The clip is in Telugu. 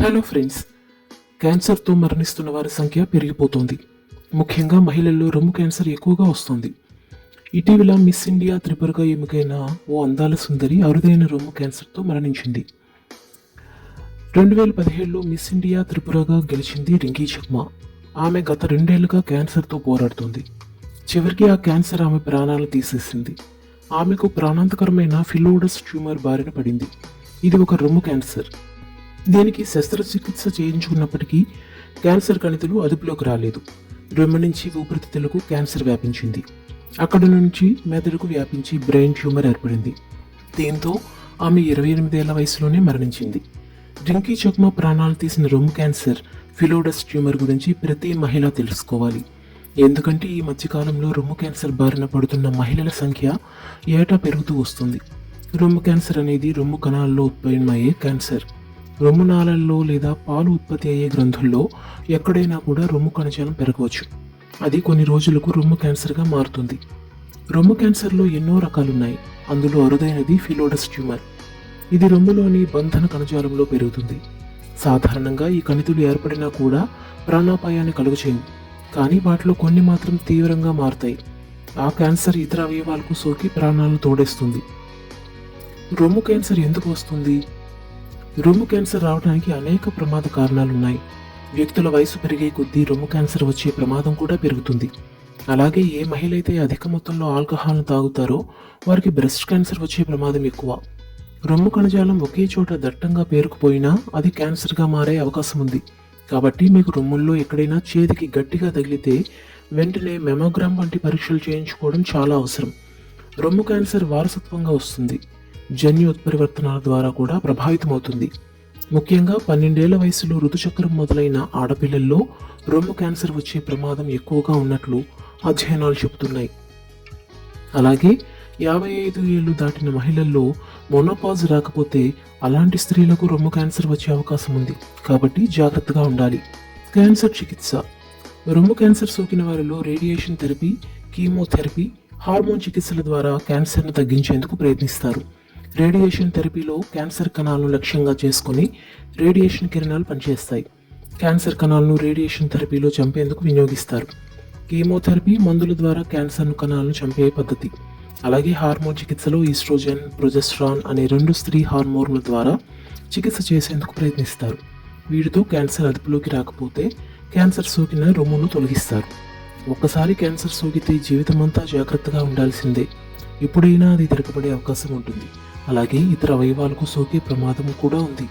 హలో ఫ్రెండ్స్, క్యాన్సర్తో మరణిస్తున్న వారి సంఖ్య పెరిగిపోతోంది. ముఖ్యంగా మహిళల్లో రొమ్ము క్యాన్సర్ ఎక్కువగా వస్తుంది. ఇటీవల మిస్ ఇండియా త్రిపురగా ఎన్నికైన ఓ అందాల సుందరి అరుదైన రొమ్ము క్యాన్సర్తో మరణించింది. 2017లో మిస్ ఇండియా త్రిపురగా గెలిచింది రింకీ చక్మా. ఆమె గత 2 ఏళ్లుగా క్యాన్సర్తో పోరాడుతోంది. చివరికి ఆ క్యాన్సర్ ఆమె ప్రాణాలు తీసేసింది. ఆమెకు ప్రాణాంతకరమైన ఫిలోడస్ ట్యూమర్ బారిన పడింది. ఇది ఒక రొమ్ము క్యాన్సర్. దీనికి శస్త్రచికిత్స చేయించుకున్నప్పటికీ క్యాన్సర్ కణితులు అదుపులోకి రాలేదు. రొమ్ము నుంచి ఊపిరితిత్తులకు క్యాన్సర్ వ్యాపించింది. అక్కడి నుంచి మెదడుకు వ్యాపించి బ్రెయిన్ ట్యూమర్ ఏర్పడింది. దీంతో ఆమె 28 ఏళ్ల వయసులోనే మరణించింది. రింకీ చక్మా ప్రాణాలు తీసిన రొమ్ము క్యాన్సర్ ఫిలోడస్ ట్యూమర్ గురించి ప్రతి మహిళ తెలుసుకోవాలి. ఎందుకంటే ఈ మధ్యకాలంలో రొమ్ము క్యాన్సర్ బారిన పడుతున్న మహిళల సంఖ్య ఏటా పెరుగుతూ వస్తుంది. రొమ్ము క్యాన్సర్ అనేది రొమ్ము కణాల్లో ఉత్పన్నమయ్యే క్యాన్సర్. రొమ్ము నాళల్లో లేదా పాలు ఉత్పత్తి అయ్యే గ్రంథుల్లో ఎక్కడైనా కూడా రొమ్ము కణజాలం పెరగవచ్చు. అది కొన్ని రోజులకు రొమ్ము క్యాన్సర్గా మారుతుంది. రొమ్ము క్యాన్సర్లో ఎన్నో రకాలున్నాయి. అందులో అరుదైనది ఫిలోడస్ ట్యూమర్. ఇది రొమ్ములోని బంధన కణజాలంలో పెరుగుతుంది. సాధారణంగా ఈ కణితులు ఏర్పడినా కూడా ప్రాణాపాయాన్ని కలుగచేయవు. కానీ వాటిలో కొన్ని మాత్రం తీవ్రంగా మారుతాయి. ఆ క్యాన్సర్ ఇతర అవయవాలకు సోకి ప్రాణాలను తోడేస్తుంది. రొమ్ము క్యాన్సర్ ఎందుకు వస్తుంది? రొమ్ము క్యాన్సర్ రావడానికి అనేక ప్రమాద కారణాలున్నాయి. వ్యక్తుల వయసు పెరిగే కొద్దీ రొమ్ము క్యాన్సర్ వచ్చే ప్రమాదం కూడా పెరుగుతుంది. అలాగే ఏ మహిళ అయితే అధిక మొత్తంలో ఆల్కహాల్ను తాగుతారో వారికి బ్రెస్ట్ క్యాన్సర్ వచ్చే ప్రమాదం ఎక్కువ. రొమ్ము కణజాలం ఒకే చోట దట్టంగా పేరుకుపోయినా అది క్యాన్సర్గా మారే అవకాశం ఉంది. కాబట్టి మీకు రొమ్ముల్లో ఎక్కడైనా చేతికి గట్టిగా తగిలితే వెంటనే మెమోగ్రామ్ వంటి పరీక్షలు చేయించుకోవడం చాలా అవసరం. రొమ్ము క్యాన్సర్ వారసత్వంగా వస్తుంది. జన్యు ఉత్పరివర్తనాల ద్వారా కూడా ప్రభావితమవుతుంది. ముఖ్యంగా 12 ఏళ్ల వయసులో ఋతుచక్రం మొదలైన ఆడపిల్లల్లో రొమ్ము క్యాన్సర్ వచ్చే ప్రమాదం ఎక్కువగా ఉన్నట్లు అధ్యయనాలు చెబుతున్నాయి. అలాగే 55 ఏళ్లు దాటిన మహిళల్లో మొనోపాజ్ రాకపోతే అలాంటి స్త్రీలకు రొమ్ము క్యాన్సర్ వచ్చే అవకాశం ఉంది. కాబట్టి జాగ్రత్తగా ఉండాలి. క్యాన్సర్ చికిత్స. రొమ్ము క్యాన్సర్ సోకిన వారిలో రేడియేషన్ థెరపీ, కీమోథెరపీ, హార్మోన్ చికిత్సల ద్వారా క్యాన్సర్ను తగ్గించేందుకు ప్రయత్నిస్తారు. రేడియేషన్ థెరపీలో క్యాన్సర్ కణాలను లక్ష్యంగా చేసుకుని రేడియేషన్ కిరణాలు పనిచేస్తాయి. క్యాన్సర్ కణాలను రేడియేషన్ థెరపీలో చంపేందుకు వినియోగిస్తారు. కీమోథెరపీ మందుల ద్వారా క్యాన్సర్ కణాలను చంపే పద్ధతి. అలాగే హార్మోన్ చికిత్సలో ఈస్ట్రోజెన్, ప్రొజెస్ట్రాన్ అనే 2 స్త్రీ హార్మోన్ల ద్వారా చికిత్స చేసేందుకు ప్రయత్నిస్తారు. వీటితో క్యాన్సర్ అదుపులోకి రాకపోతే క్యాన్సర్ సోకిన రొమ్మును తొలగిస్తారు. ఒక్కసారి క్యాన్సర్ సోకితే జీవితమంతా జాగ్రత్తగా ఉండాల్సిందే. ఎప్పుడైనా అది తిరగబడే అవకాశం ఉంటుంది. అలాగే ఇతర అవయవాలకు సోకే ప్రమాదం కూడా ఉంది.